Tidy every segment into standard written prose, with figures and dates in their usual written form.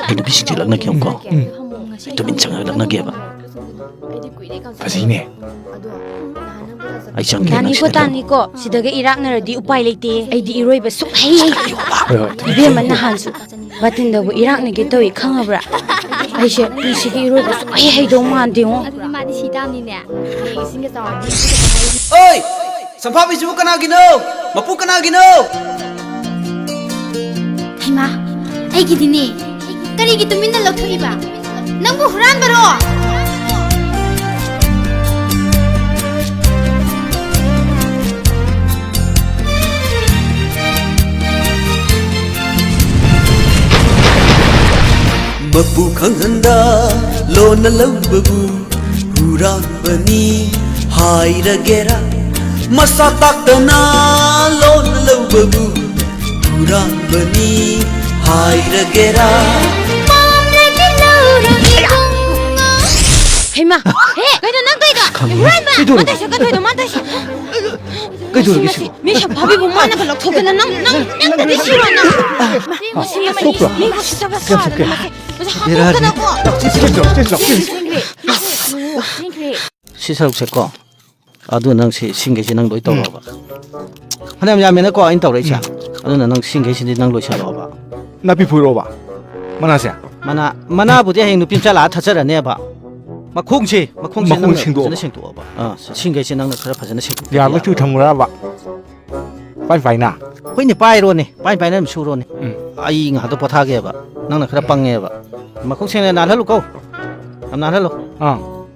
Anh bị xích lắc nè kêu có. Tôi bên chẳng lắc nè kêu ba. Phải nè. Anh chẳng kêu Tani ko tani ko sidaga Iraq na radi upay lite ay di iroy ba suk hay ibe man na hansu batin da bu Iraq na gito I khangabra ay she pi shi iroy ba suk hay dong man de ngo ma di sita ni ne ye sing ga taw Oi! Sampha bisibu kana gino! Mapu kana gino! Haima ai gi dini kari gi tumin na lathoi ba nang bu huran baro Mapu khanganda lo na lababu huran bani haira gera masa taktana lo na lababu huran bani haira gera Haima he kai da nang kai da huran ba mata shi ka thoi da mata shi Cái đồ cái gì? mi sha phabi bu man na ba lak thok na nang da shi ro na ma shi ma mi ko shi sa ba sa Mira, Sisaruk se ko. Adu nang si singge si nang loi to ba. Hanam ya mena ko ain to rei cha. Adu nang singge si nang loi cha ba. Napi puro ba. Mana sia. Mana bu de heng nu pim cha la tha cha ne ba. Makhong si nang sing sing to ba. Singge si nang na khara phajana sing. Ya ma chu thamura ba. Fai na. Hoi ni pai ro ni. Pai na su ro ni. Ai nga to potha ge ba. Nang na khara pang ge ba. Makhong sing na la lu ko. Am na lu.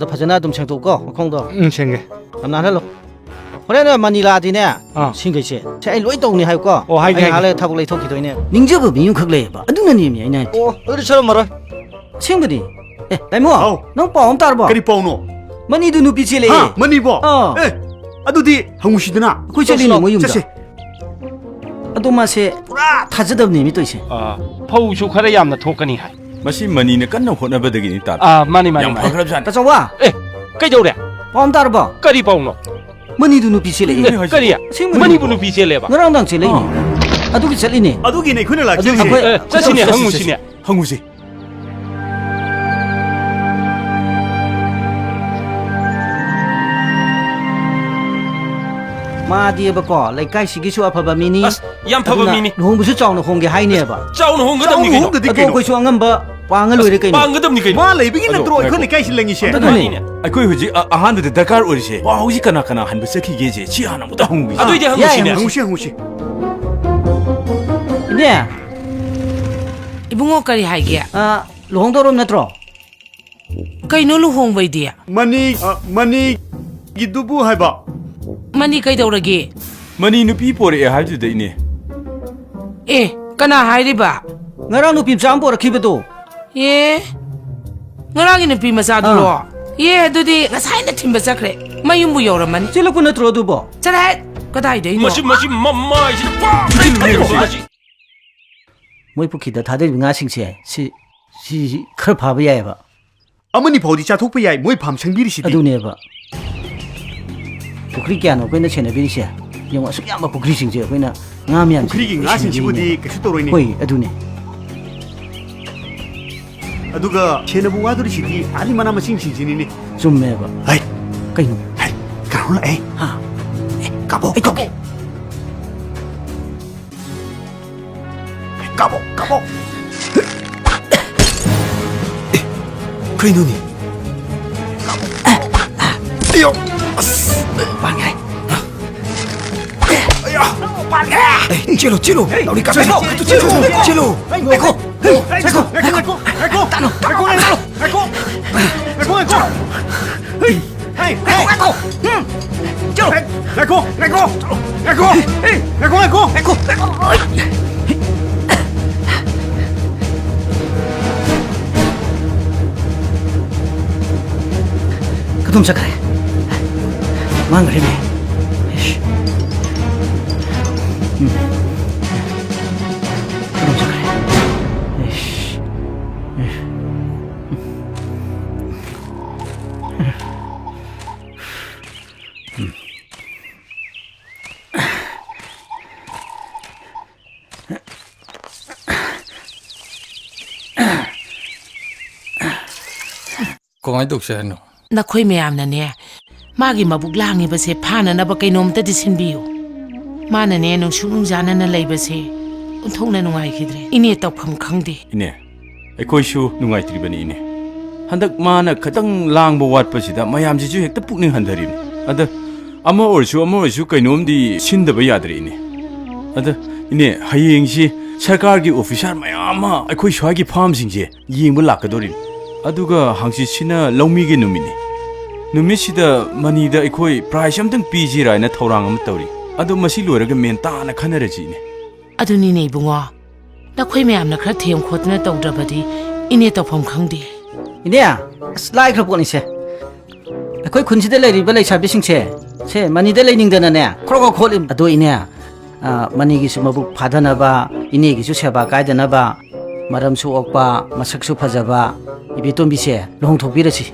너 파잖아 좀 생도 거 콩도 생게 남나헬로 그래는 마닐라디네 싱게시 제 로이동니 할거 하래 타고 레이 토기도 있네 닝저부 미용 크글레 봐 어dun는 님이 있네 어디처럼 말아 친구디 에 라이모 너 ป้อง따라 봐 그리 ป้อง노 머니도 누비치래 머니 봐 에 아두디 한국시드나 그쪽이니 뭐 용다 아도마세 타즈답 님이 또 있어 파우슈 카레 얌나 토카니 하이 마시 머니는 깐나 호나버더기니 따. 마니 양 파그럽산. 따져와. 에, 까져오래. ป้อง따라 봐. 까리 파우노. 머니도 누비치래. 까리야. 머니부 누비치래 봐. 너랑 당 칠래니. 아두기 칠리니. 아두기네 그늘 라. 자신이 항무시네. 항무시. 마디에 바꿔 레이카이 시기슈 아파바 미니. 양 파바 미니. 홍부스 짜오는 홍게 하이네 봐. 짜오는 홍거담니 그ino. 아도 거기 수왕은 봐. 왕을 왜 이렇게. 왕거담니 그ino. 마 레비기는 들어 이거는 까실랭이시. 아이고 후지 아한데 다카르 오리시. 와 후지 까나 한부 서키게지. 지 하나보다 홍비. 아도 이제 항무시네. 항무시. 네. 이bungo kari haige luhongdorom natro kaino luhong baidia mani gidubu haiba mani kai daurage 머니 누피 포레 할주데이니. kana hairiba ngarang nupi jambo rakhibedo ye ngarang ni pi masa dulo ye dudi ngasai na timba sakre mayum bu yoraman chelapu natro dubo chara kadai dei no 마시 mamma 이제 빠. moi pukida 다들 ngasingche si khar phaba yae ba 아머니 버디 차톡부 야이 모이 밤 생비리시디 adune ba pukri kyano koina chene birisha yung asuk yamba pukri singje koina ngam 그리기 ngasin 지부디 그슈도로이니 koi adune 아두가 체네부 와드리시디 아니 마나마 싱싱진이니 summe ba 아이 kaino 아이 가로라 에이 ha 까보 그이 눈이 아요 방해 찔로 우리 까서 찔로 아이고 그럼 잠깐 망그리네 그럼 잠깐 ꯀꯃꯥꯏꯅ ꯇꯧꯁꯦ ꯍꯥꯏꯅꯣ ꯅꯈꯣꯏ ꯃꯌꯥꯝꯅꯅꯦ ꯃꯥꯒꯤ ꯃꯕꯨꯛ ꯂꯥꯡꯉꯤꯕꯁꯦ ꯐꯥꯅꯅꯕ ꯀꯩꯅꯣꯝꯇꯗꯤ ꯁꯤꯟꯕꯤꯌꯨ ꯃꯥꯅꯅꯦ ꯅꯨꯡꯁꯨ ꯅꯨꯡꯖꯥꯅꯅ ꯂꯩꯕꯁꯦ ꯑꯣꯟꯊꯣꯛꯅ ꯅꯨꯡꯉꯥꯏꯈꯤꯗ꯭ꯔꯦ ꯏꯅꯦ ꯇꯧꯐꯝ ꯈꯪꯗꯦ ꯏꯅꯦ ꯑꯩꯈꯣꯏꯁꯨ ꯅꯨꯡꯉꯥꯏꯇ꯭ꯔꯤꯕꯅꯤ ꯏꯅꯦ ꯍꯟꯗꯛ ꯃꯥꯅ ꯈꯤꯇꯪ ꯂꯥꯡꯕ ꯋꯥꯠꯄꯁꯤꯗ ꯃꯌꯥꯝꯁꯤꯁꯨ ꯍꯦꯛꯇ ꯄꯨꯛꯅꯤꯡ ꯍꯟꯊꯔꯤꯕꯅꯤ ꯑꯗ ꯑꯃ ꯑꯣꯏꯔꯁꯨ ꯀꯩꯅꯣꯝꯗꯤ ꯁꯤꯟꯗꯕ ꯌꯥꯗ꯭ꯔꯦ ꯏꯅꯦ ꯑꯗ ꯏꯅꯦ ꯍꯌꯦꯡꯁꯤ ꯁꯔꯀꯥꯔꯒꯤ ꯑꯣꯐꯤꯁꯥꯔ ꯃꯌꯥꯝ ꯑꯃ ꯑꯩꯈꯣꯏ ꯁ꯭ꯋꯥꯏꯒꯤ ꯐꯥꯝꯁꯤꯡꯁꯦ ꯌꯦꯡꯕ ꯂꯥꯛꯀꯗꯧꯔꯤꯅꯤ ꯑꯗꯨꯒ ꯍꯥꯡꯆꯤꯠꯁꯤꯅ ꯂꯧꯃꯤꯒꯤ ꯅꯨꯃꯤꯠꯅꯤ ꯅꯨꯃꯤꯠꯁꯤꯗ ꯃꯅꯤꯗ ꯑꯩꯈꯣꯏ ꯄ꯭ꯔꯥꯏꯖ ꯑꯝꯇꯪ ꯄꯤꯁꯤꯔꯥꯅ ꯊꯧꯔꯥꯡ ꯑꯃ ꯇꯧꯔꯤ ꯑꯗꯣ ꯃꯁꯤ ꯂꯣꯏꯔꯒ ꯃꯦꯟ ꯇꯥꯅ ꯈꯟꯅꯔꯁꯤ ꯏꯅꯦ ꯑꯗꯨꯅꯤꯅꯦ ꯏꯕꯨꯡꯉꯣ ꯅꯈꯣꯏ ꯃꯌꯥꯝꯅ ꯈꯔ ꯊꯦꯝ ꯈꯣꯠꯇꯅ ꯇꯧꯗ꯭ꯔꯕꯗꯤ ꯏꯅꯦ ꯇꯧꯐꯝ ꯈꯪꯗꯦ ꯏꯅꯦ ꯑꯁ ꯂꯥꯏꯈ꯭ꯔ ꯄꯣꯠꯅꯤꯁꯦ ꯑꯩꯈꯣꯏ ꯈꯨꯟꯁꯤꯗ ꯂꯩꯔꯤꯕ ꯂꯩꯁꯥꯕꯤꯁꯤꯡꯁꯦ ꯁꯦ ꯃꯅꯤꯗ ꯂꯩꯅꯤꯡꯗꯅꯅꯦ ꯈ꯭ꯔꯣꯛ ꯈꯣꯠꯂꯤ ꯑꯗꯣ ꯏꯅꯦ ꯃꯅꯤꯒꯤꯁꯨ ꯃꯕꯨꯛ ꯐꯥꯗꯅꯕ ꯏꯅꯦꯒꯤꯁꯨ ꯁꯦꯕꯥ ꯀꯥꯏꯗꯅꯕ ꯃꯔꯝꯁꯨ ꯑꯣꯛꯄ ꯃꯁꯛꯁꯨ ꯐꯖꯕ ꯏꯕꯦꯇꯣꯝꯕꯤꯁꯦ ꯂꯨꯍꯣꯡꯊꯣꯛꯄꯤꯔꯁꯤ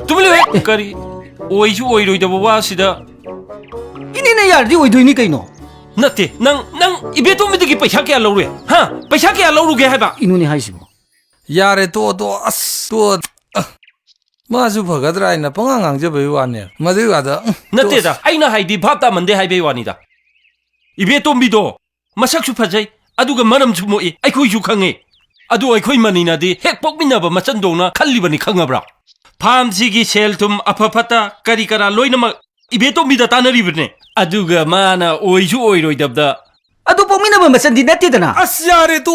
ꯇꯨꯃꯤꯟ ꯂꯩꯌꯨ ꯀꯔꯤ ꯑꯣꯏꯁꯨ ꯑꯣꯏꯔꯣꯏꯗꯕ ꯋꯥꯁꯤꯗ 이니네 야르디 오이도이니 까이노 ꯅꯠꯇꯦ ꯅꯪ 이베토미ꯗꯒꯤ ꯄꯩꯁꯥ ꯀꯌꯥ ꯂꯧꯔꯦ ꯍꯥ ꯄꯩꯁꯥ ꯀꯌꯥ ꯂꯧꯔꯨꯒꯦ ꯍꯥꯏꯕ 이누니 하이시보 ꯌꯥꯔꯦ ꯇꯣ ꯑꯁ ꯇꯣ 마주 버가드라 이나 뻥앙 앙저베이 와네 마드가다 ꯅꯠꯇꯦꯗ ꯑꯩꯅ ꯍꯥꯏꯗꯤ ꯚꯥꯞ ꯇꯥꯃꯟꯗꯦ ꯍꯥꯏꯕꯩ ꯋꯥꯅꯤꯗ 이베토미ꯗꯣ ꯃꯁꯛꯁꯨ ꯐꯖꯩ ꯑꯗꯨꯒ ꯃꯔꯝꯁꯨ ꯃꯣꯛꯏ ꯑꯩꯈꯣꯏꯁꯨ ꯈꯪꯉꯤ ꯑꯗꯨ ꯑꯩꯈꯣꯏ ꯃꯅꯤꯅꯗꯤ ꯍꯦꯛ ꯄꯣꯛꯃꯤꯟꯅꯕ ꯃꯆꯟꯗꯧꯅ ꯈꯜꯂꯤꯕꯅꯤ ꯈꯪꯉꯕ꯭ꯔꯥ ꯐꯥꯝꯁꯤꯒꯤ ꯁꯦꯜ ꯊꯨꯝ ꯑꯐ ꯐꯠꯇ ꯀꯔꯤ ꯀꯔꯥ ꯂꯣꯏꯅꯃꯛ 이베토미ꯗ ꯇꯥꯟꯅꯔꯤꯕꯅꯦ ꯑꯗꯨꯒ ꯃꯥꯅ ꯑꯣꯏꯁꯨ ꯑꯣꯏꯔꯣꯏꯗꯕꯗ ꯑꯗꯨ ꯄꯣꯛꯃꯤꯟꯅꯕ ꯃꯆꯟꯗꯤ ꯅꯠꯇꯦꯗꯅ ꯑꯁ ꯌꯥꯔꯦ ꯇꯣ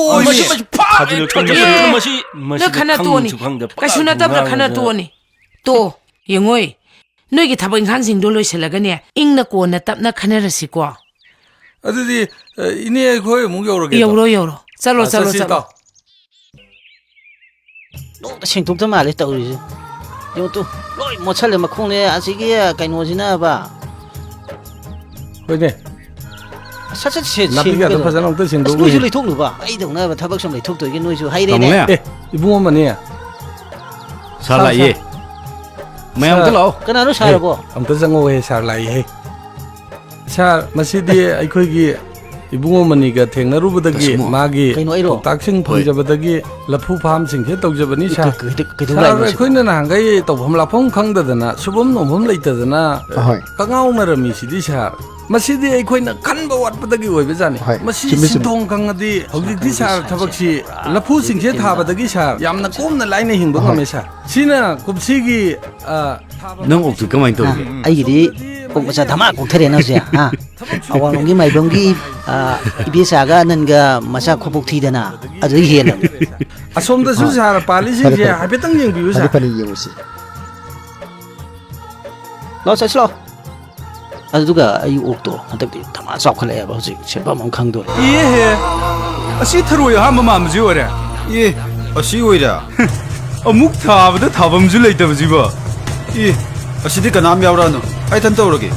ꯅ ꯈꯟꯅ ꯇꯣꯛꯑꯅꯤ ꯀꯩꯁꯨ ꯅꯠꯇꯕꯗ ꯈꯟꯅ ꯇꯣꯛꯑꯅꯤ ꯇꯣ ꯌꯦꯡꯉꯣꯏ ꯅꯣꯏꯒꯤ ꯊꯕꯛ ꯏꯪꯈꯥꯡꯁꯤꯡꯗꯣ ꯂꯣꯏꯁꯤꯜꯂꯒꯅꯦ ꯏꯪꯅ ꯀꯣꯟꯅ ꯇꯞꯅ ꯈꯟꯅꯔꯁꯤꯀꯣ ꯑꯗꯨꯗꯤ ꯏꯅꯦ ꯑꯩꯈꯣꯏ ꯑꯃꯨꯛ ꯌꯧꯔꯒꯦ ꯌꯧꯔꯣ ꯆꯠꯂꯣ ꯅꯣꯡꯇ ꯁꯦꯡꯇꯣꯛꯇ ꯃꯥꯜꯂꯦ ꯇꯧꯔꯤꯁꯦ ꯌꯣꯇꯨ ꯂꯣꯏ ꯃꯣꯠꯁꯜꯂꯦ ꯃꯈꯣꯡꯅꯦ ꯑꯁꯤꯒꯤ ꯀꯩꯅꯣꯁꯤꯅꯕ ꯍꯣꯏꯅꯦ ꯁꯠ ꯁꯦ ꯅꯥꯄꯤꯒꯗꯣ ꯐꯖꯅ ꯑꯝꯇ ꯁꯦꯡꯗꯣꯛꯎ ꯅꯣꯏꯁꯨ ꯂꯩꯊꯣꯛꯅꯨꯕ ꯑꯩꯗꯧꯅꯕ ꯊꯕꯛ ꯁꯨꯝ ꯂꯩꯊꯣꯛꯇꯣꯏꯒꯤ ꯅꯣꯏꯁꯨ ꯍꯩꯔꯦꯅꯦ 이bun 어머니 살라예 mayam talao ꯀꯅꯥꯅꯣ ꯁꯥꯔꯕꯣ ꯑꯝꯇ ꯆꯪꯉꯣꯍꯦ ꯁꯥꯔ ꯂꯥꯛꯏꯍꯦ ꯁꯥꯔ ꯃꯁꯤꯗꯤ ꯑꯩꯈꯣꯏꯒꯤ ꯏꯕꯨꯡ ꯑꯃꯅꯤꯒ ꯊꯦꯡꯅꯔꯨꯕꯗꯒꯤ ꯃꯥꯒꯤ ꯄꯥꯎꯇꯥꯛꯁꯤꯡ ꯐꯪꯖꯕꯗꯒꯤ ꯂꯐꯨ ꯐꯥꯝꯁꯤꯡꯁꯦ ꯇꯧꯖꯕꯅꯤ ꯁꯥꯔ ꯑꯩꯈꯣꯏꯅ ꯅꯍꯥꯟꯈꯩ ꯇꯧꯐꯝ ꯂꯥꯛꯐꯝ ꯈꯪꯗꯗꯅ ꯁꯨꯐꯝ ꯅꯣꯝꯐꯝ ꯂꯩꯇꯗꯅ ꯀꯉꯥꯎꯅꯔꯝꯃꯤꯁꯤꯗꯤ ꯁꯥꯔ ꯃꯁꯤꯗꯤ ꯑꯩꯈꯣꯏꯅ ꯈꯟꯕ ꯋꯥꯠꯄꯗꯒꯤ ꯑꯣꯏꯕꯖꯥꯠꯅꯤ ꯃꯁꯤ ꯁꯤꯟꯊꯣꯡ ꯈꯪꯉꯗꯤ ꯍꯧꯖꯤꯛꯇꯤ ꯁꯥꯔ ꯊꯕꯛꯁꯤ ꯂꯐꯨꯁꯤꯡꯁꯦ ꯊꯥꯕꯗꯒꯤ ꯁꯥꯔ ꯌꯥꯝꯅ ꯀꯣꯝꯅ ꯂꯥꯏꯅ ꯍꯤꯡꯕ ꯉꯝꯃꯦ ꯁꯥꯔ ꯁꯤꯅ ꯀꯨꯝꯁꯤꯒꯤ ꯅꯪ ꯑꯣꯛꯇꯨ ꯀꯃꯥꯏꯅ ꯇꯧꯒꯦ ꯑꯩꯒꯤꯗꯤ ꯀꯣꯛ ꯃꯆꯥ ꯙꯃꯥ ꯀꯣꯛꯊꯔꯦꯅ ꯍꯧꯖꯤꯛ ꯑꯋꯥꯡꯂꯣꯝꯒꯤ ꯃꯥꯏꯕꯝꯒꯤ 이베사가 ꯅꯟꯒ ꯃꯆꯥ ꯈꯣꯄꯣꯛ ꯊꯤꯗꯅ ꯑꯗꯨ ꯍꯦꯜꯂꯝ ꯑꯁꯣꯝꯗꯁꯨ ꯁꯥꯔ ꯄꯥꯜꯂꯤꯁꯤꯡꯁꯦ ꯍꯥꯏꯐꯦꯠꯇꯪ ꯌꯦꯡꯕꯤꯌꯨ ꯁꯥꯔ ꯂꯥꯛꯑꯣ ꯆꯠꯁꯤ ꯂꯥꯛꯑꯣ ꯑꯗꯨꯒ ꯑꯩ ꯑꯣꯛꯇꯣ ꯍꯟꯗꯛꯇꯤ ꯙꯃꯥ ꯆꯥꯎꯈꯠꯂꯛꯑꯦꯕ ꯍꯧꯖꯤꯛ ꯁꯦꯠꯐꯝ ꯑꯃ ꯈꯪꯗꯣꯔꯦ ꯏꯍꯦ ꯑꯁꯤ ꯊꯔꯣꯏ ꯑꯍꯥꯟꯕ ꯃꯥꯟꯕꯁꯤ ꯑꯣꯏꯔꯦ 예, ꯑꯁꯤ ꯑꯣꯏꯔꯦ ꯑꯃꯨꯛ ꯊꯥꯕꯗ ꯊꯥꯐꯝꯁꯨ ꯂꯩꯇꯕꯁꯤꯕꯣ 예, ꯑꯁꯤꯗꯤ ꯀꯅꯥꯝ ꯌꯥꯎꯔꯛꯑꯅꯣ ꯑꯩ ꯊꯟ ꯇꯧꯔꯒꯦ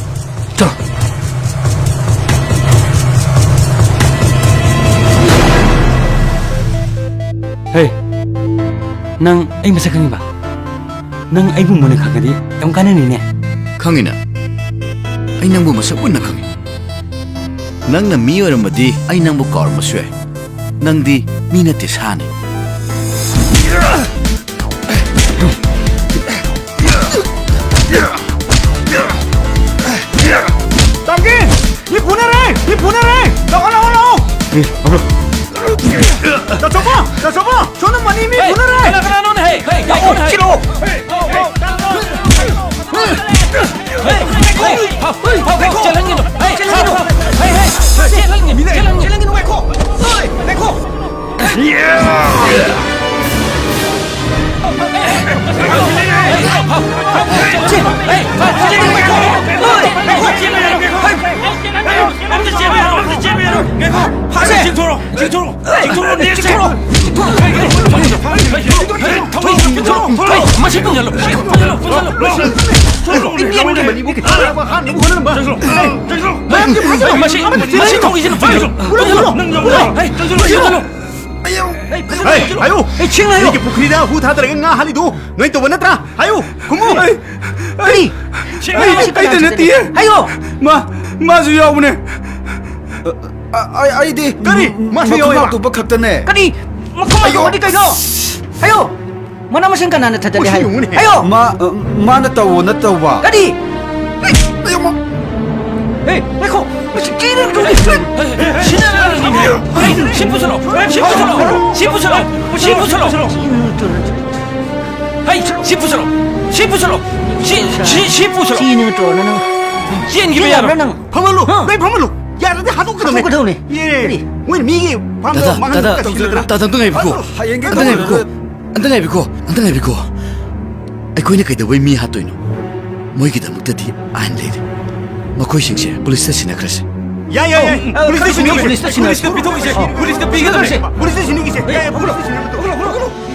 Hey, nang ay masa kang ba? Nang ay bumuni ka gadi, yung kanan ni Kangina, ay nang bumasapun na kami. Nang na miyo ramadi ay nang bukar maswe. Nang di minatisani. Tangin! 이보내래! 나가! 자 접어! 저는 많이 이미 보내래! 가나 너네 헤이 싫어! 아유! 이게 포크리다 후타들에게 나 하리도 너희 또 원했더라! 아유! 고모! 아이! 아이들 띠에! 아이고! 마주야 오네! 아이디! 까리! 마주야 또 박혔다네! 까리! 막고 어디 가이노! 아유! mana masing kanana thadali hai Uy, ayo mana tawo na tawa. kadi Ayo mo. hey lekho kina ko 신부스러 하이 신부스러 chini to na nang 찐 kaya 기배야 na nang Pamalu. Nay pamalu. Yara de hadu ka Hadu ka daw ni. Ye. Wen mi pam 다다 mangan 다다 ka sila. 다다 또 해보고 하얀 게 안당 해보고 안당 해보고 ꯑꯩꯈꯣꯏꯅ ꯀꯩꯗꯧꯕꯩ ꯃꯤ ꯍꯥꯠꯇꯣꯏꯅꯣ ꯃꯣꯏꯒꯤꯗꯃꯛꯇꯗꯤ ꯑꯥꯏꯟ ꯂꯩꯔꯦ ꯃꯈꯣꯏꯁꯤꯡꯁꯦ ꯄꯨꯂꯤꯁꯇ ꯁꯤꯟꯅꯈ꯭ꯔꯁꯤ 야. police station, police station. police station. 비기더니 police station. 야, police station. 야, police station.